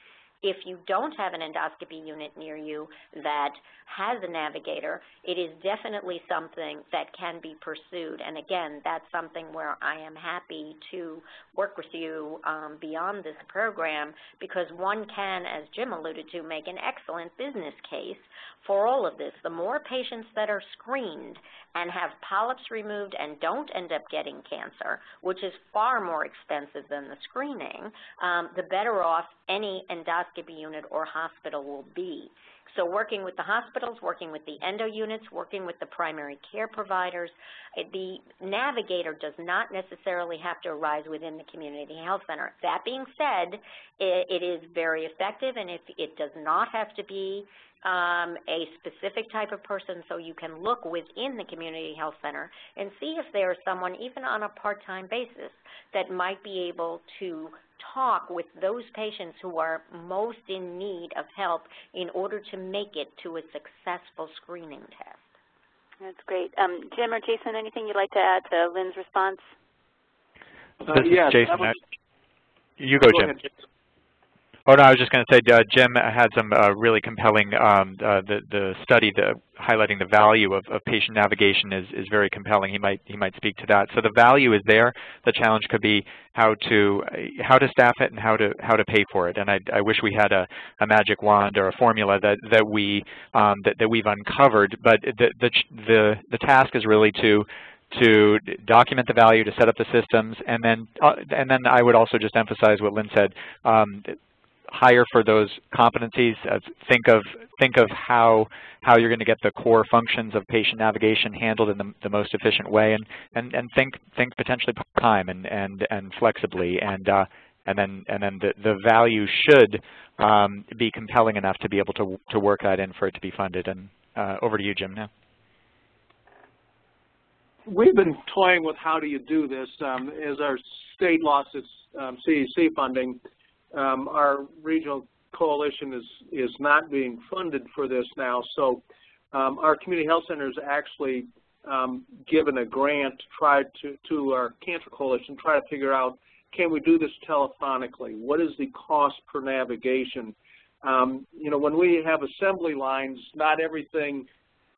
If you don't have an endoscopy unit near you that has a navigator, it is definitely something that can be pursued. And again, that's something where I am happy to work with you beyond this program because one can, as Jim alluded to, make an excellent business case for all of this. The more patients that are screened and have polyps removed and don't end up getting cancer, which is far more expensive than the screening, the better off any endoscopy unit or hospital will be. So working with the hospitals, working with the endo units, working with the primary care providers, the navigator does not necessarily have to arise within the community health center. That being said, it is very effective, and it does not have to be a specific type of person, so you can look within the community health center and see if there is someone, even on a part-time basis, that might be able to talk with those patients who are most in need of help in order to make it to a successful screening test. That's great. Jim or Jason, anything you'd like to add to Lynn's response? This yes, is Jason. You go Jim. ahead, Jason. Oh, no, I was just going to say Jim had some really compelling, the study highlighting the value of patient navigation is very compelling. He might speak to that. So the value is there. The challenge could be how to staff it and how to pay for it. And I wish we had a magic wand or a formula that we've uncovered. But the task is really to document the value, to set up the systems, and then I would also just emphasize what Lynn said. Hire for those competencies. Think of how you're going to get the core functions of patient navigation handled in the most efficient way, and think potentially part-time and flexibly, and then the value should be compelling enough to be able to work that in for it to be funded. And over to you, Jim, now. We've been toying with how do you do this. As our state lost its CEC funding, our regional coalition is not being funded for this now. So our community health centers actually given a grant to our cancer coalition, try to figure out, can we do this telephonically? What is the cost per navigation? When we have assembly lines, not everything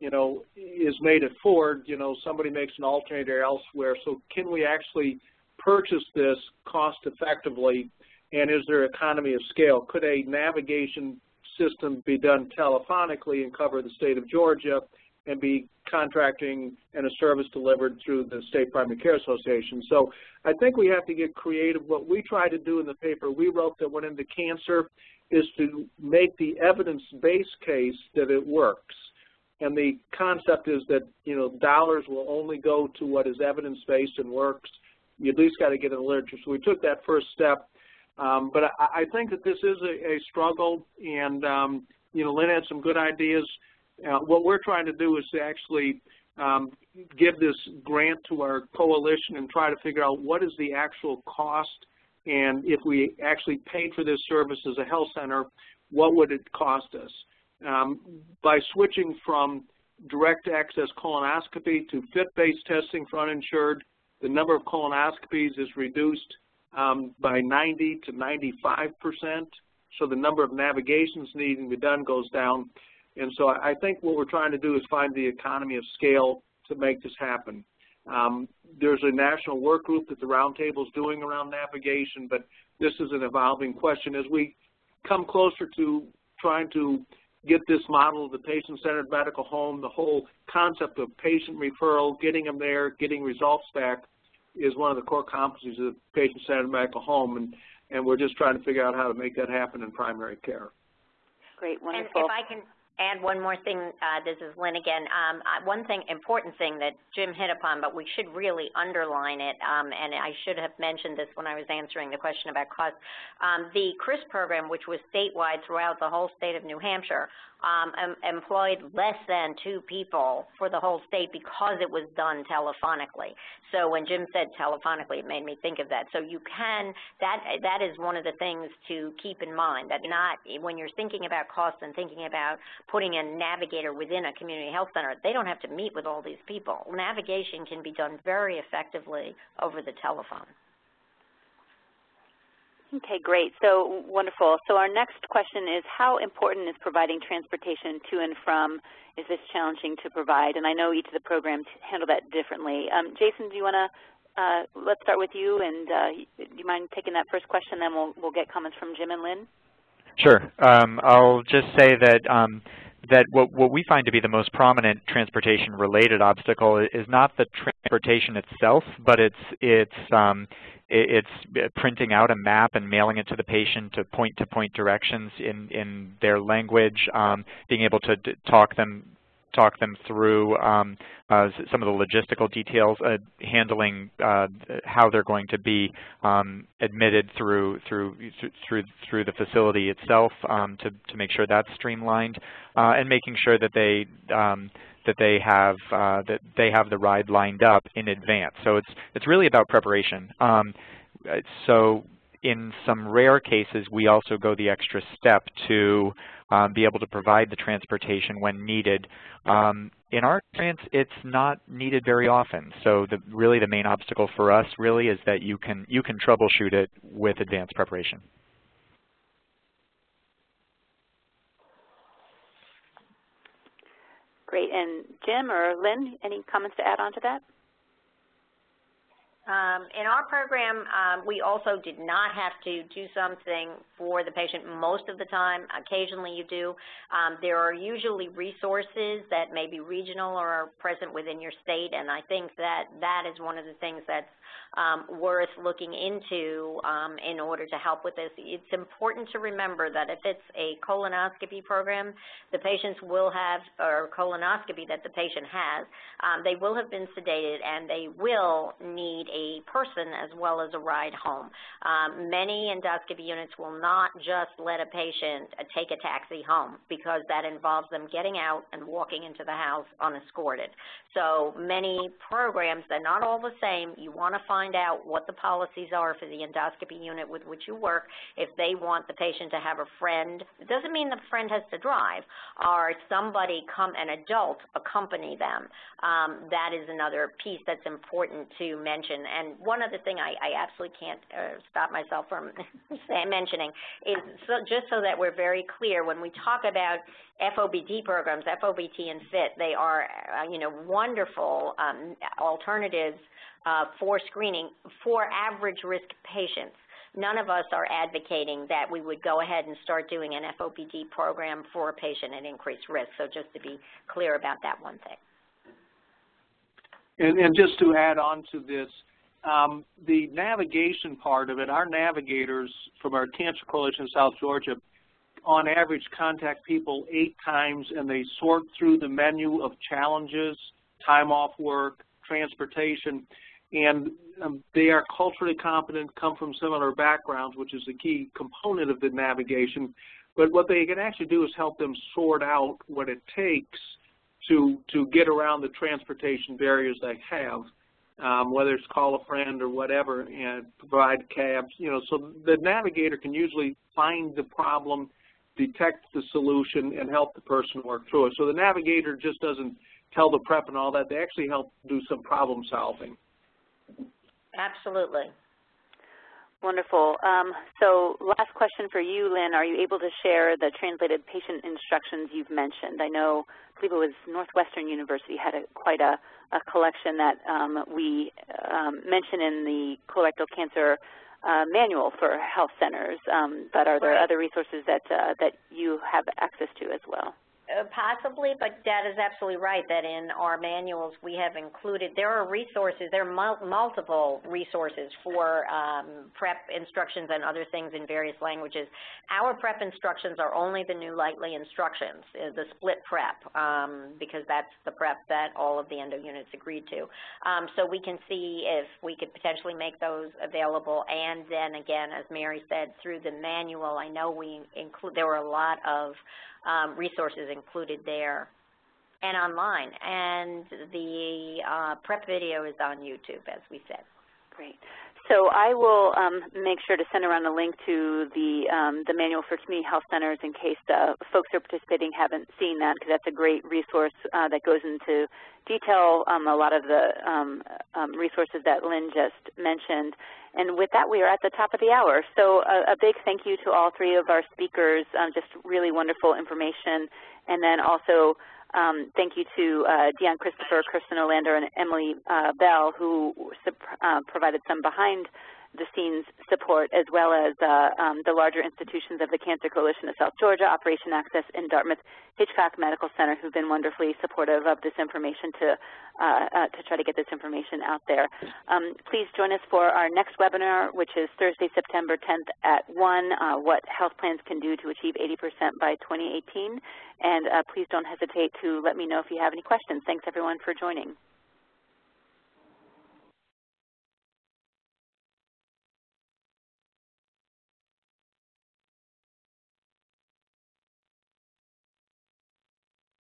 is made at Ford. Somebody makes an alternator elsewhere. So can we actually purchase this cost effectively, and is there economy of scale? Could a navigation system be done telephonically and cover the state of Georgia and be contracting and a service delivered through the State Primary Care Association? So I think we have to get creative. What we tried to do in the paper we wrote that went into cancer is to make the evidence-based case that it works. And the concept is that, dollars will only go to what is evidence-based and works. You at least got to get in the literature. So we took that first step. But I think that this is a struggle, and, Lynn had some good ideas. What we're trying to do is to actually give this grant to our coalition and try to figure out what is the actual cost, and if we actually paid for this service as a health center, what would it cost us? By switching from direct access colonoscopy to FIT-based testing for uninsured, the number of colonoscopies is reduced by 90 to 95%. So the number of navigations needing to be done goes down. And so I think what we're trying to do is find the economy of scale to make this happen. There's a national work group that the Roundtable is doing around navigation, but this is an evolving question. As we come closer to trying to get this model of the patient-centered medical home, the whole concept of patient referral, getting them there, getting results back, is one of the core competencies of the patient-centered medical home, and we're just trying to figure out how to make that happen in primary care. Great, wonderful. And if I can add one more thing, this is Lynn again. One important thing that Jim hit upon, but we should really underline it, and I should have mentioned this when I was answering the question about cost. The CRIS program, which was statewide throughout the whole state of New Hampshire, employed less than 2 people for the whole state because it was done telephonically. So when Jim said telephonically, it made me think of that. So you can, that is one of the things to keep in mind, that when you're thinking about costs and thinking about putting a navigator within a community health center, they don't have to meet with all these people. Navigation can be done very effectively over the telephone. Okay, great. So wonderful. So our next question is, how important is providing transportation to and from? Is this challenging to provide? And I know each of the programs handle that differently. Jason, do you want to, let's start with you, and do you mind taking that first question, then we'll get comments from Jim and Lynn? Sure. I'll just say that that what we find to be the most prominent transportation-related obstacle is not the transportation itself, but it's printing out a map and mailing it to the patient to point-to-point directions in their language, being able to talk them through some of the logistical details, handling how they're going to be admitted through the facility itself, to make sure that's streamlined, and making sure that they have the ride lined up in advance. So it's really about preparation. So in some rare cases, we also go the extra step to be able to provide the transportation when needed. In our experience, it's not needed very often. So really the main obstacle for us really is that you can troubleshoot it with advanced preparation. Great. And Jim or Lynn, any comments to add on to that? In our program, we also did not have to do something for the patient most of the time. Occasionally you do. There are usually resources that may be regional or are present within your state, and I think that is one of the things that's worth looking into in order to help with this. It's important to remember that if it's a colonoscopy program, the patients will have, or colonoscopy that the patient has, they will have been sedated and they will need a person as well as a ride home. Many endoscopy units will not just let a patient take a taxi home because that involves them getting out and walking into the house unescorted. So many programs, they're not all the same. You want to find out what the policies are for the endoscopy unit with which you work. If they want the patient to have a friend, it doesn't mean the friend has to drive, or somebody an adult accompany them. That is another piece that's important to mention. And one other thing I absolutely can't stop myself from mentioning is just so that we're very clear, when we talk about FOBT programs, FOBT and FIT, they are wonderful alternatives for screening for average risk patients. None of us are advocating that we would go ahead and start doing an FOBT program for a patient at increased risk. So just to be clear about that one thing. And just to add on to this, the navigation part of it, our navigators from our Cancer Coalition in South Georgia, on average contact people 8 times, and they sort through the menu of challenges, time off work, transportation, and they are culturally competent, come from similar backgrounds, which is a key component of the navigation. But what they can actually do is help them sort out what it takes to get around the transportation barriers they have, whether it's call a friend or whatever, and provide cabs. So the navigator can usually find the problem, detect the solution, and help the person work through it. So the navigator just doesn't tell the prep and all that. They actually help do some problem solving. Absolutely. Wonderful. So last question for you, Lynn. Are you able to share the translated patient instructions you've mentioned? I believe it was Northwestern University had quite a collection that we mentioned in the colorectal cancer manual for health centers, but are there other resources that you have access to as well? Possibly, but that is absolutely right, that in our manuals we have included, there are resources, there are multiple resources for prep instructions and other things in various languages. Our prep instructions are only the new lightly instructions, the split prep, because that's the prep that all of the endo units agreed to. So we can see if we could potentially make those available, and then again, as Mary said, through the manual, I know there were a lot of resources included there and online, and the prep video is on YouTube, as we said. Great. So I will make sure to send around a link to the manual for community health centers in case folks who are participating haven't seen that, because that's a great resource that goes into detail a lot of the resources that Lynn just mentioned. And with that, we are at the top of the hour. So a big thank you to all 3 of our speakers, just really wonderful information. And then also thank you to Dion Christopher, Kirsten Olander, and Emily Bell, who provided some behind-the-scenes support, as well as the larger institutions of the Cancer Coalition of South Georgia, Operation Access, and Dartmouth Hitchcock Medical Center, who've been wonderfully supportive of this information to try to get this information out there. Please join us for our next webinar, which is Thursday, September 10th at 1, what health plans can do to achieve 80% by 2018. And please don't hesitate to let me know if you have any questions. Thanks, everyone, for joining.